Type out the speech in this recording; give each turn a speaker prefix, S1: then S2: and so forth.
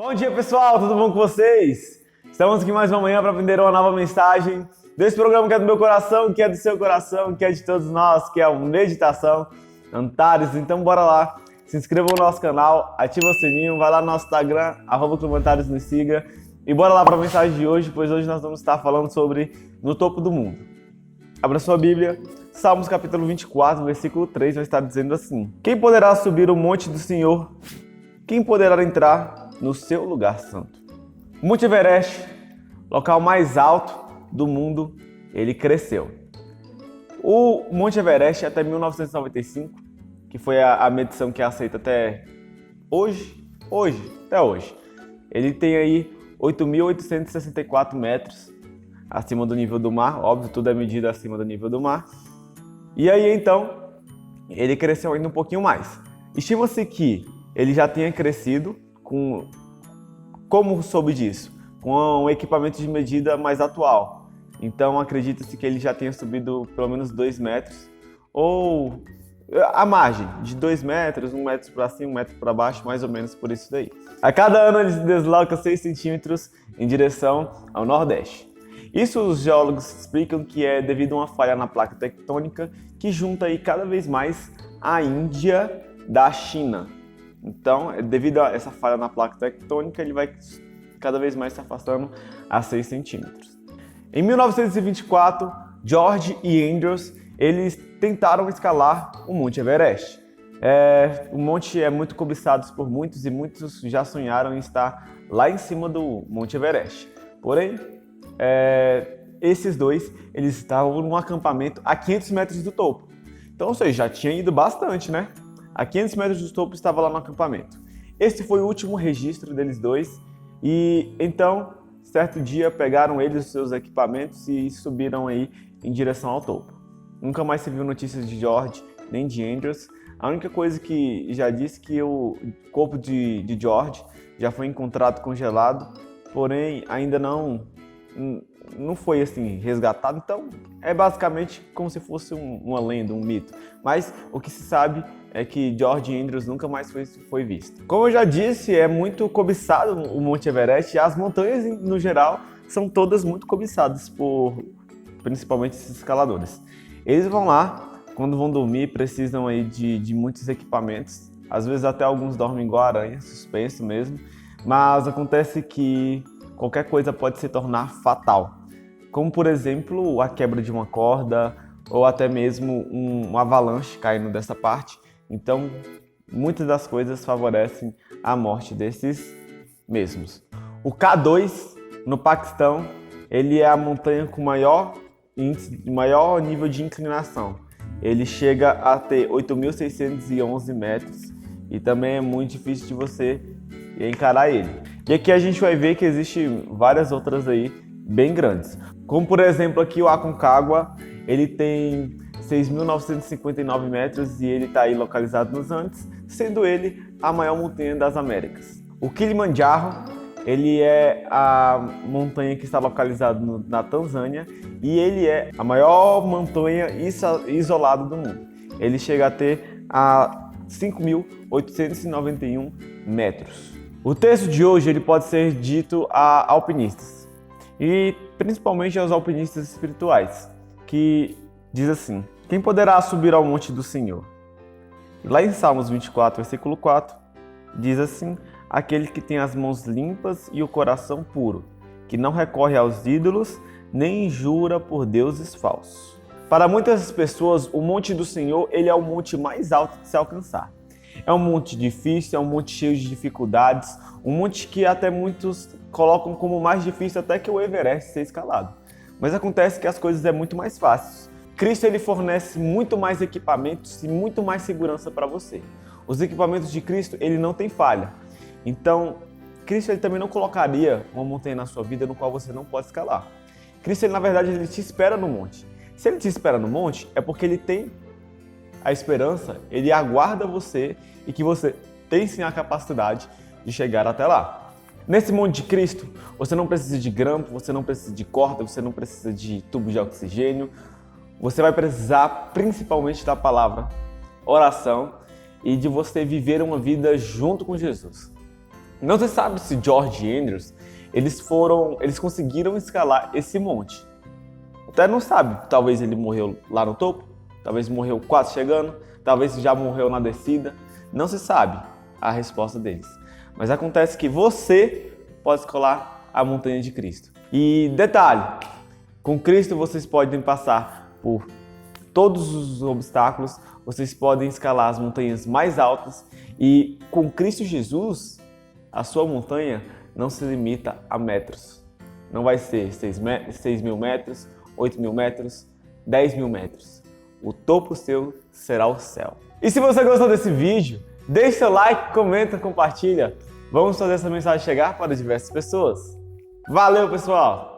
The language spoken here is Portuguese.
S1: Bom dia, pessoal, tudo bom com vocês? Estamos aqui mais uma manhã para aprender uma nova mensagem desse programa que é do meu coração, que é do seu coração, que é de todos nós, que é uma meditação, Antares. Então bora lá, se inscreva no nosso canal, ativa o sininho, vai lá no nosso Instagram, @Antares, nos siga e bora lá para a mensagem de hoje, pois hoje nós vamos estar falando sobre no topo do mundo. Abra sua Bíblia, Salmos capítulo 24, versículo 3, vai estar dizendo assim: Quem poderá subir o monte do Senhor? Quem poderá entrar no seu lugar santo? O Monte Everest, local mais alto do mundo, ele cresceu. O Monte Everest até 1995, que foi a medição que é aceita até hoje, ele tem aí 8.864 metros acima do nível do mar, óbvio, tudo é medido acima do nível do mar. E aí então, ele cresceu ainda um pouquinho mais. Estima-se que ele já tenha crescido como soube disso? Com um equipamento de medida mais atual. Então acredita-se que ele já tenha subido pelo menos 2 metros, ou a margem de 2 metros, 1 metro para cima, 1 metro para baixo, mais ou menos por isso daí. A cada ano ele se desloca 6 centímetros em direção ao Nordeste. Isso os geólogos explicam que é devido a uma falha na placa tectônica que junta aí cada vez mais a Índia da China. Então, devido a essa falha na placa tectônica, ele vai cada vez mais se afastando a 6 centímetros. Em 1924, George e Andrews, eles tentaram escalar o Monte Everest. O monte é muito cobiçado por muitos e muitos já sonharam em estar lá em cima do Monte Everest. Porém, esses dois, eles estavam num acampamento a 500 metros do topo. Então, ou seja, já tinha ido bastante, né? A 500 metros do topo estava lá no acampamento. Esse foi o último registro deles dois e então, certo dia, pegaram eles os seus equipamentos e subiram aí em direção ao topo. Nunca mais se viu notícias de George nem de Andrews. A única coisa que já disse que o corpo de George já foi encontrado congelado, porém ainda não foi assim resgatado, então é basicamente como se fosse uma lenda, um mito. Mas o que se sabe é que George Andrews nunca mais foi visto. Como eu já disse, é muito cobiçado o Monte Everest e as montanhas no geral são todas muito cobiçadas por principalmente esses escaladores. Eles vão lá, quando vão dormir, precisam aí de muitos equipamentos, às vezes até alguns dormem igual aranha, suspenso mesmo, mas acontece que qualquer coisa pode se tornar fatal, como por exemplo a quebra de uma corda ou até mesmo um avalanche caindo dessa parte. Então, muitas das coisas favorecem a morte desses mesmos. O K2, no Paquistão, ele é a montanha com maior nível de inclinação. Ele chega a ter 8.611 metros e também é muito difícil de você encarar ele. E aqui a gente vai ver que existem várias outras aí bem grandes. Como por exemplo aqui o Aconcagua, ele tem 6.959 metros e ele está aí localizado nos Andes, sendo ele a maior montanha das Américas. O Kilimanjaro, ele é a montanha que está localizada na Tanzânia e ele é a maior montanha isolada do mundo. Ele chega a ter 5.891 metros. O texto de hoje ele pode ser dito a alpinistas e principalmente aos alpinistas espirituais, que diz assim: quem poderá subir ao monte do Senhor? Lá em Salmos 24, versículo 4, diz assim: aquele que tem as mãos limpas e o coração puro, que não recorre aos ídolos, nem jura por deuses falsos. Para muitas pessoas, o monte do Senhor ele é o monte mais alto de se alcançar. É um monte difícil, é um monte cheio de dificuldades, um monte que até muitos colocam como mais difícil até que o Everest ser escalado. Mas acontece que as coisas é muito mais fáceis. Cristo ele fornece muito mais equipamentos e muito mais segurança para você. Os equipamentos de Cristo ele não tem falha. Então, Cristo ele também não colocaria uma montanha na sua vida no qual você não pode escalar. Cristo ele, na verdade ele te espera no monte. Se ele te espera no monte é porque ele tem a esperança, ele aguarda você e que você tem sim a capacidade de chegar até lá. Nesse monte de Cristo, você não precisa de grampo, você não precisa de corda, você não precisa de tubo de oxigênio. Você vai precisar principalmente da palavra oração e de você viver uma vida junto com Jesus. Não se sabe se George e Andrews eles conseguiram escalar esse monte. Até não sabe, talvez ele morreu lá no topo, talvez morreu quase chegando, talvez já morreu na descida. Não se sabe a resposta deles. Mas acontece que você pode escalar a montanha de Cristo. E detalhe, com Cristo vocês podem passar por todos os obstáculos, vocês podem escalar as montanhas mais altas e com Cristo Jesus, a sua montanha não se limita a metros. Não vai ser 6 mil metros, 8 mil metros, 10 mil metros. O topo seu será o céu. E se você gostou desse vídeo, deixe seu like, comenta, compartilha. Vamos fazer essa mensagem chegar para diversas pessoas. Valeu, pessoal!